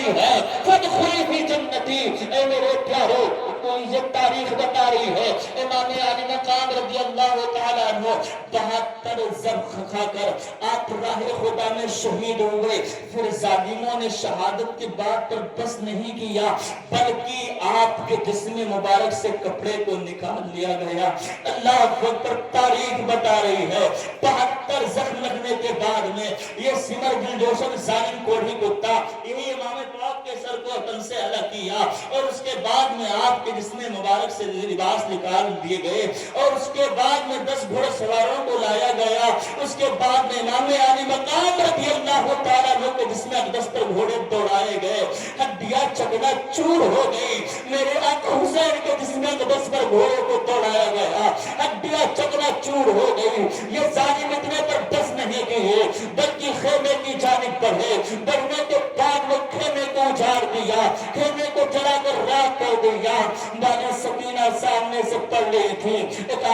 رہی ہے فادخلی فی جنتی، اے میرے پیارو کوئی یہ تاریخ بتا رہی ہے امام علی مقام رضی اللہ تعالیٰ عنہ 72 ضرب کھا کر آپ راہ خدا میں شہید ہوئے. پھر ظالموں نے شہادت کی بات پر بس نہیں کیا بلکہ آپ کے جسم مبارک سے کپڑے کو نکال لیا گیا. اللہ اکبر. تاریخ بتا رہی ہے 72 زخم لگنے کے بعد میں یہ سمر دلجوشن ظالم کوڑھی کتا یہی امام پاک کے سر کو تن سے الگ کیا اور اس کے بعد میں آپ کے جسم مبارک سے لباس نکال دیے گئے اور اس کے بعد میں 10 گھوڑ سواروں کو لایا گیا. اس کے بعد میں امام علی مقام رضی اللہ تعالیٰ عنہ کے جسم اقدس پر گھوڑے دوڑائے گئے. ہڈیاں چکنا چور ہو گئی. میرے آقا حسین کے جسم اقدس پر گھوڑے کو دوڑایا گیا. ہڈیاں چکنا چور ہو گئی. یہ ظالم اتنے پر بس نہیں کیے بلکہ خیمے کی جانب بڑھے. بڑھنے کے بعد وہ خیمے کو اجاڑ دیا, خیمے کو جلا کر راکھ کر دیا. بانی سکینہ سامنے سے پڑھ رہی تھی. ایک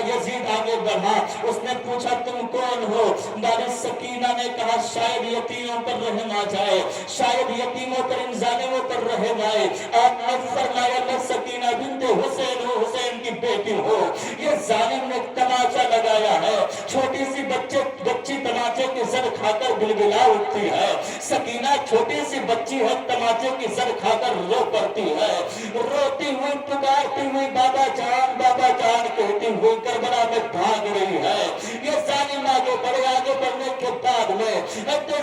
یزید آگے بڑھا, اس نے پوچھا تم کون ہو؟ بانی سکینہ نے کہا شاید یتیموں پر رحم آ جائے, شاید یتیموں پر ان ظالموں پر رحم آئے. آپ نے فرمایا میں سکینہ بنت حسین ہوں, حسین کی بیٹی ہو. یہ ظالم نے تماچا لگایا ہے. چھوٹی سی بچی تماچے کی زد کھا کر بلبلا اٹھتی ہے. سکینہ چھوٹی سی بچی ہے, تماچے کی زد کھا کر رو پڑتی ہے. روتی ہوئی پکارتی ہوئی بابا جان کہتی ہوئی کربلا میں بھاگ رہی ہے. یہ ظالم آگے بڑھے. آگے بڑھنے کے بعد میں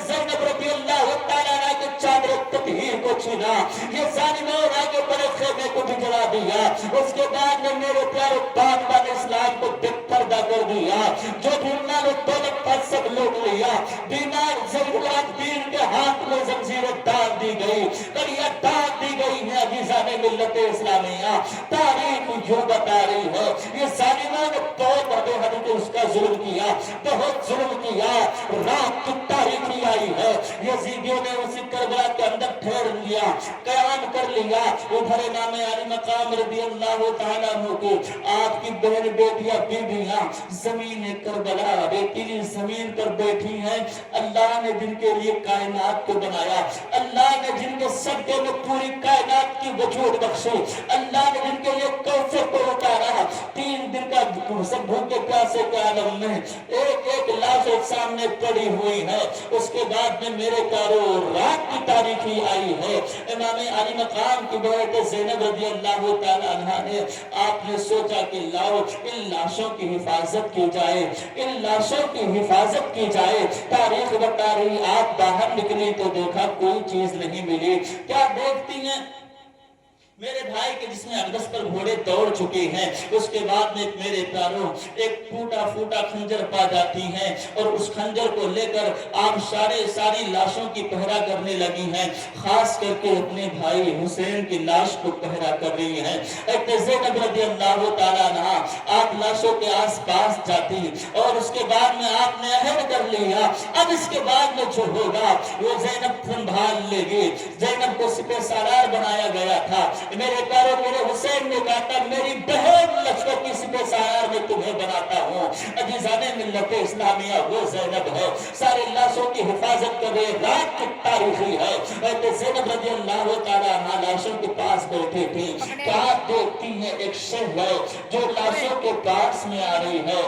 زینب رضی اللہ تعالیٰ عنہ کے چادر تطہیر کو چھینا. یہ ظالم اور آگے بڑے خیمے کو بھی جلا دیا. اس کے بعد میں میرے پیارے بابا نے اسلام کو بے پردہ کر دیا. جو بھی مال و دولت پر سب لوٹ لیا. بیمار دین کے ہاتھ میں زنجیریں ڈال دی گئی, کڑیاں ڈال دی گئی ہیں. عزیزان ملت اسلامیہ تاریخ یوں بتا رہی ہے یہ ظالموں نے بہت بڑے حد پہ اس کا ظلم کیا, بہت ظلم کیا. رات کی تاریخی آئی ہے. یزیدیوں نے اسی کربلا کے اندر ٹھہر لیا, قیام کر لیا. ادھر امام علی مقام رضی اللہ تعالیٰ عنہ کو آپ کی بہن بیٹیاں بیویاں زمین کربلا بیٹی زمین پر بیٹھی ہیں. اللہ نے جن کے لیے کائنات کو بنایا, اللہ نے جن کے صدقے میں پوری کائنات کی وجود بخشی, اللہ نے جن کے لیے کوثر کو اتارا. 3 دن کا سب بھوکے پیاسے کے عالم میں ایک ایک لاش ایک سامنے پڑی ہوئی ہے. اس کے بعد میں میرے کارو رات کی تاریخی آئی ہے. امام علی مقام کی بہت زینب رضی اللہ تعالیٰ عنہ نے آپ نے سوچا کہ لاؤ ان لاشوں کی حفاظت کی جائے, ان لاشوں کی حفاظت کی جائے. تاریخ بتا رہی آپ باہر نکلی تو دیکھا کوئی چیز نہیں ملی. کیا دیکھتی ہیں؟ میرے بھائی کے جس میں اقدس پر گھوڑے دوڑ چکے ہیں. اس کے بعد میں میرے پیاروں ایک ٹوٹا پھوٹا خنجر پا جاتی ہیں اور اس خنجر کو لے کر آپ ساری لاشوں کی پہرا کرنے لگی ہیں. خاص کر کے اپنے بھائی حسین کی لاش کو پہرا کر رہی ہیں. ایک زینب رضی اللہ تعالیٰ عنہ آپ لاشوں کے آس پاس جاتی اور اس کے بعد میں آپ نے عہد کر لیا اب اس کے بعد میں جو ہوگا وہ زینب سنبھال لے گی. زینب کو سپہ سالار بنایا گیا تھا. میرے پیاروں میرے حسین نے کہا تھا میری بہن لشکر کی سپہ سالار میں تمہیں بناتا ہوں. عزیزان ملت اسلامیہ وہ زینب ہے سارے لاشوں کی حفاظت کر رہے. رات کی تاریخی ہے. زینب رضی اللہ تعالیٰ عنہ لاشوں کے پاس بیٹھے تھی. کہاں دیکھتی ہیں ایک شہ ہے جو لاشوں کے پاس میں آ رہی ہے.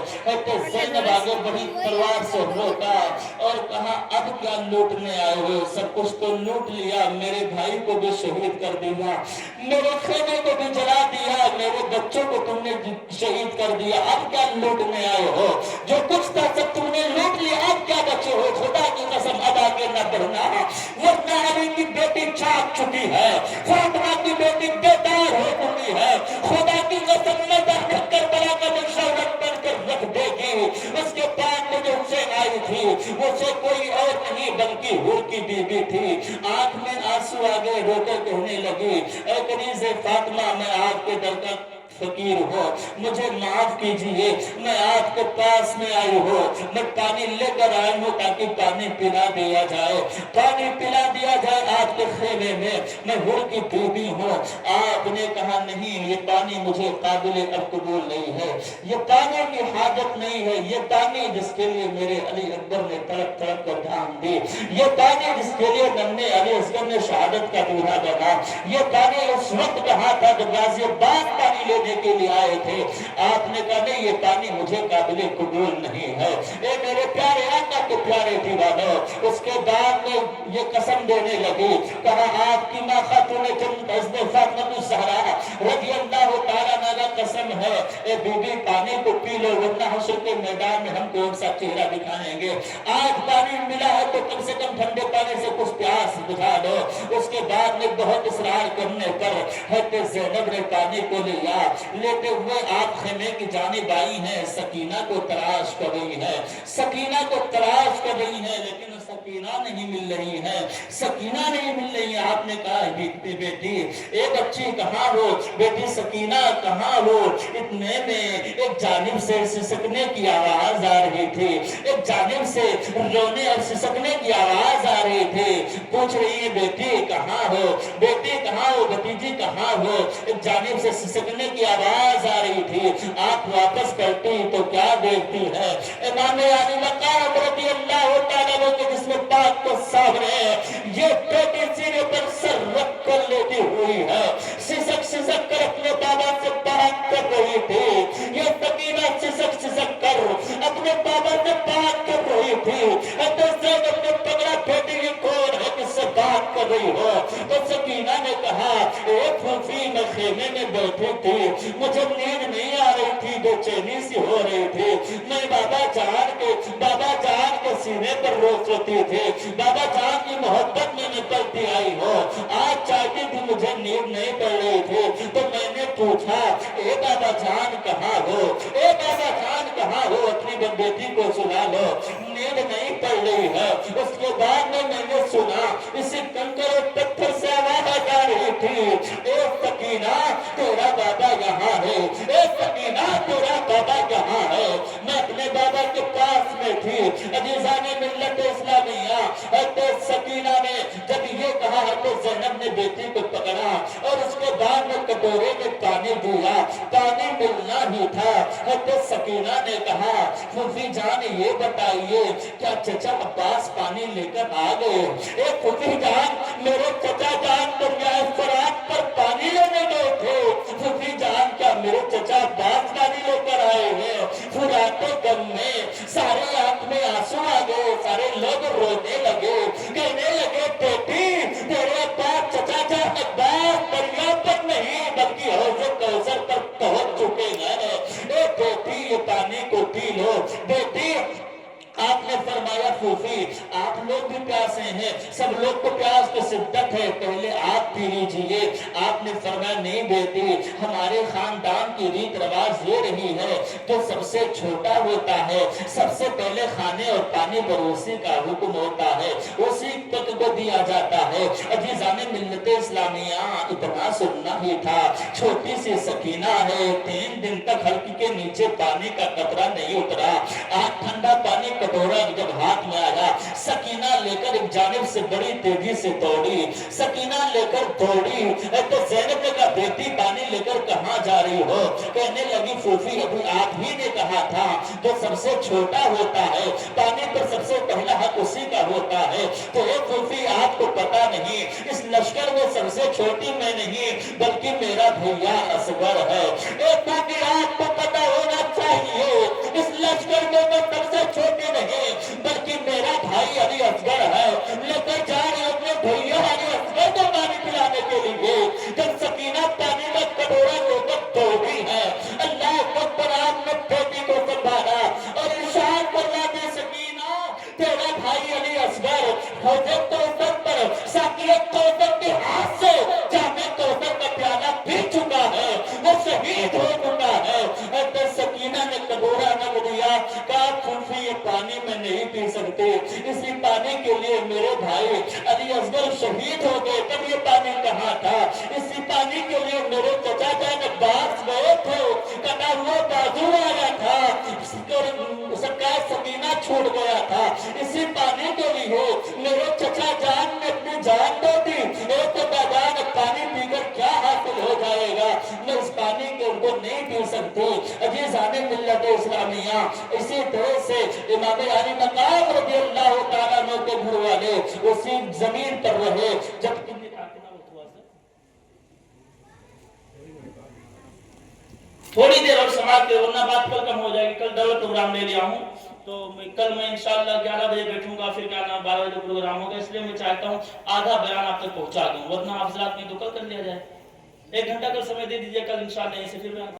زینب آگے بڑی تلوار سے روکا اور کہا اب کیا لوٹنے آئے ہو؟ سب کچھ تو لوٹ لیا, میرے بھائی کو بھی شہید کر دیا, میرے خیمے کو بھی جلا دیا, میرے بچوں کو تم نے شہید کر دیا. اب کیا لوٹنے آئے ہو؟ جو کچھ تھا سب تم نے لوٹ لیا, اب کیا بچے ہو؟ خدا کی قسم اب آگے نہ بڑھنا. ورنہ علی کی بیٹی چاک چکی ہے, فاطمہ کی بیٹی بیدار ہو چکی ہے. خدا کی قسم میں درخت کر بلا کا مشاورت بن کر رکھ دے گی. اس کے بعد میں جو حسین آئی تھی وہ سے کوئی اور نہیں بلکہ حور کی بیوی تھی. آنکھ میں آنسو آگے رو کر کہنے لگی اے کنیز فاطمہ میں آپ کے در کا فقیر ہو، مجھے معاف کیجئے، میں آپ کے پاس میں آئی ہوں، میں پانی لے کر آئی ہوں تاکہ پانی پلا دیا جائے، پانی پلا دیا جائے آپ کے خیمے میں ہر کی بیوی ہوں۔ آپ نے کہا نہیں، یہ پانی مجھے قابل قبول نہیں ہے، یہ پانی کی حاجت نہیں ہے، یہ پانی جس کے لیے میرے علی اکبر نے تڑپ تڑپ کر جان دی، یہ پانی جس کے لیے ننھے علی اصغر نے شہادت کا دولہا بنا، یہ پانی اس وقت کہا تھا جب غازی عباس پانی لینے کے لیے آئے تھے۔ آپ نے کہا نہیں، یہ پانی مجھے قابل قبول نہیں ہے۔ اے میرے پیارے آقا کے پیارے دیوانوں، اس کے بعد میں یہ قسم دینے لگی، کہا آپ کی ماں خاتون جنت حضرت فاطمہ الزہرا رضی اللہ تعالیٰ عنہا قسم ہے، اے بی بی پانی کو پی لو ورنہ حشر کے میدان میں ہم کون سا چہرہ دکھائیں گے، آج پانی ملا ہے تو کم سے کم ٹھنڈے پانی سے کچھ پیاس بجھا دو۔ اس کے بعد میں بہت اصرار کرنے پر حضرت زینب نے پانی کو لیا، لیتے ہوئے آپ خیمے کی جانب آئی ہیں، سکینہ کو تلاش کر رہی ہے، سکینہ کو تلاش کر رہی ہے، لیکن سکینہ نہیں مل رہی ہے، سکینہ نہیں مل رہی ہے۔ آپ نے کہا بیٹی اے بچی کہاں ہو، بیٹی سکینہ کہاں ہو؟ اتنے میں ایک جانب سے سسکنے کی آواز آ رہی تھی، ایک جانب سے رونے اور سسکنے کی آواز آ رہی تھی، پوچھ رہی ہے بیٹی کہاں ہو، بیٹی کہاں ہو، بھتیجی کہاں ہو؟ ایک جانب سے سسکنے کی آواز آ رہی تھی۔ آپ واپس کرتی تو کیا دیکھتی ہے؟ امام علی مقام رضی اللہ تعالیٰ عنہ کے جسم پاک کو سامنے یہ بیٹی سینے پر سر رکھ کر لیتی ہوئی ہے، سسک سسک کر اپنے بابا سے بات کر رہی تھی۔ یہ سکینہ سسک سسک کر اپنے بابا سے بات کر رہی تھی۔ حضرت زینب نے پکڑا، بیٹی یہ کون ہے کس سے بات کر رہی ہو؟ تو سکینہ نے کہا اے پھوپھی میں خیمے میں بیٹھی تھی، مجھے نیند نہیں آ رہی تھی، بے چینی سی ہو رہی تھی، میں بابا جان کے سینے پر روک ہوتی تھی، بابا جان کی محبت میں نکلتی آئی ہو، آج چاہتی تھی مجھے نیند نہیں پڑ رہی تھی تو میں نے پوچھا اے بابا جان کہاں ہو، اے بابا جان کہاں ہو، اپنی بیٹی کو سنا لو، نیند نہیں پڑ رہی ہے۔ اس کے بعد میں نے سنا اسی کنکر اور پتھر سے آواز آ رہی تھی اے سکینہ تیرا بابا یہاں ہے، اے سکینہ تیرا بابا یہاں ہے۔ میں اپنے بابا کے پاس میں تھی۔ عزیزان ملت اسلامیہ، حضرت سکینہ نے جب یہ کہا، حضرت زینب نے بیٹی کو پکڑا اور اس کے بعد میں کٹورے میں پانی دیا، پانی ملنا ہی تھا۔ حضرت سکینہ نے کہا پھوپھی جان یہ بتائیے کیا چچا عباس پانی لے کر آ گئے؟ اے پھوپھی جان میرے چچا جان دریائے فرات پر پانی لینے گئے تھے، پھوپھی جان کیا میرے چچا عباس پانی لے کر آئے ہیں؟ فرات غم میں سارے آنکھ میں آنسو آ گئے، سارے لوگ رونے لگے، کہنے لگے بیٹی تیرے عباس چچا جان عباس دریا پر نہیں بلکہ حوض کوثر پر پہنچ چکے ہیں، اے بیٹی یہ پانی کو پی لو۔ بیٹی آپ نے فرمایا پھوپھی آپ لوگ بھی پیاسے ہیں، سب لوگ کو پیاس کی شدت ہے، پہلے آپ پی لیجئے۔ آپ نے فرمایا نہیں بیٹی ہمارے خاندان کی ریت رواج یہ رہی ہے، جو سب سے چھوٹا ہوتا ہے سب سے پہلے کھانے اور پانی پروسی کا حکم ہوتا ہے، اسی تک کو دیا جاتا ہے۔ عزیزان ملت اسلامیہ اتنا سننا ہی تھا، چھوٹی سی سکینہ ہے، 3 دن تک ہلکی کے نیچے پانی کا قطرہ نہیں اترا، آج ٹھنڈا پانی کٹورا جب ہاتھ میں آیا، سکینہ لے کر ایک جانب سے بڑی تیزی سے دوڑی، سکینہ لے کر دوڑی تو زینب نے کہا بیٹی پانی لے کر کہاں جا رہی ہو؟ کہنے لگی پھوپھی ابھی آپ ہی نے کہا تھا جو سب سے چھوٹا ہوتا ہے پانی پر سب سے پہلا حق اسی کا ہوتا ہے، تو اے پھوپھی آپ کو پتا نہیں اس لشکر میں سب سے چھوٹی میں نہیں بلکہ میرا بھیا اصغر ہے۔ اے پھوپھی آپ کو پتا ہونا چاہیے اس لشکر میں میں سب سے چھوٹی نہیں بلکہ میرا بھائی علی اصغر ہے، لے کر جا رہے اپنے بھیا علی اصغر کو پانی پلانے کے لیے۔ جب سکینہ پانی کا کٹورا لے کر دوڑی ہے، اللہ اکبر آپ نے بیٹی کو سنبھالا اور ارشاد کرنا دی سکینہ تیرا بھائی علی اصغر حوض کوثر پر ساقیت کوثر کے ہاتھ سے جام کوثر کا پیالہ پی چکا ہے، وہ شہید ہو چکا ہے۔ حضرت سکینہ نے کٹورا رکھ دیا، کہا پھوپھی یہ پانی میں نہیں پی سکتے، اسی پانی کے لیے میرے بھائی علی اصغر شہید ہو گئے، تب یہ پانی کہاں تھا؟ اسی پانی کے لیے میرے چچا جان عباس گئے تھے، کٹا ہوا بازو آیا تھا، سرکار سکینہ چھوٹ گیا تھا، اسی پانی کے لیے میرے چچا جان نے اپنی جان دے دی۔ اے چچا جان، پانی پی کر کیا حاصل ہو جائے گا؟ میں اس پانی کے کو نہیں پی سکتی۔ عزیزان ملت اسلامیہ، اسی طرح سے امام علی مقام رضی اللہ تعالیٰ عنہ کے گھر والے اسی زمین پر رہے جب تھوڑی دیر اور سماعت کے، ورنہ بات کل کم ہو جائے گی۔ کل ڈبل پروگرام لے لیا ہوں، تو کل میں انشاءاللہ 11 بجے بیٹھوں گا، پھر 12 بجے پروگرام ہوگا، اس لیے میں چاہتا ہوں آدھا بیان آپ تک پہنچا دوں، ورنہ آپ حضرات نہیں تو کل کر لیا جائے۔ 1 گھنٹہ کل سمے دے دیجئے، کل انشاءاللہ یہیں سے پھر بیان